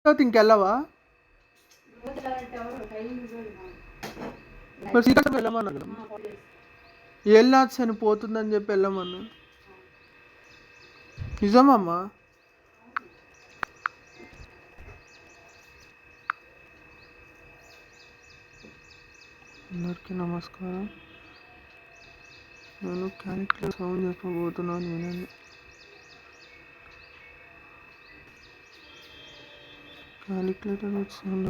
ఇంకెళ్ళవా? మరి శ్రీకాకుళం వెళ్ళమన్నా కదా, ఏళ్ళనాథ్స్ అని పోతుందని చెప్పి వెళ్ళమన్నా. నిజమమ్మా? అందరికీ నమస్కారం. నేను క్యాలిక్యులేటర్ సౌండ్ చెప్పబోతున్నాను, వినండి. Calculator sound.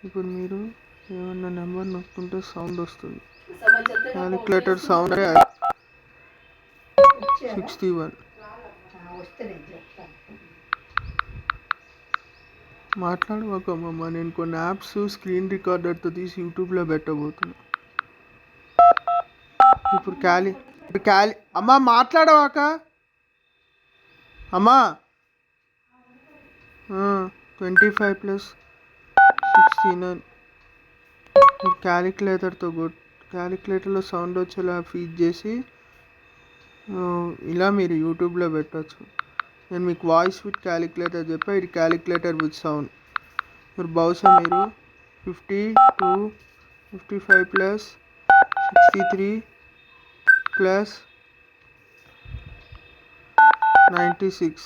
ఇప్పుడు మీరు ఏమన్నా నెంబర్ నొక్కుంటే సౌండ్ వస్తుంది. Calculator sound 61. మాట్లాడవకమ్మా, నేను కొన్ని యాప్స్ స్క్రీన్ రికార్డర్తో తీసి యూట్యూబ్లో పెట్టబోతున్నా. ఇప్పుడు అమ్మా మాట్లాడవాక అమ్మా. 25 + 69. క్యాలిక్యులేటర్లో సౌండ్ వచ్చేలా ఫీడ్ చేసి ఇలా మీరు యూట్యూబ్లో పెట్టచ్చు. నేను మీకు వాయిస్ విత్ క్యాలిక్యులేటర్ చెప్పా, ఇది క్యాలిక్యులేటర్ విత్ సౌండ్. మీరు బహుశా మీరు 52, 55 + 63 + 96,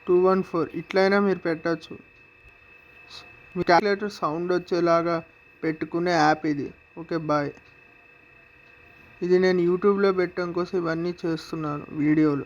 214 ఇట్లయినా మీరు పెట్టచ్చు. మీ క్యాలిక్యులేటర్ సౌండ్ వచ్చేలాగా పెట్టుకునే యాప్ ఇది. Okay, bye. ఇది నేను యూట్యూబ్లో పెట్టడం కోసం ఇవన్నీ చేస్తున్నాను వీడియోలు.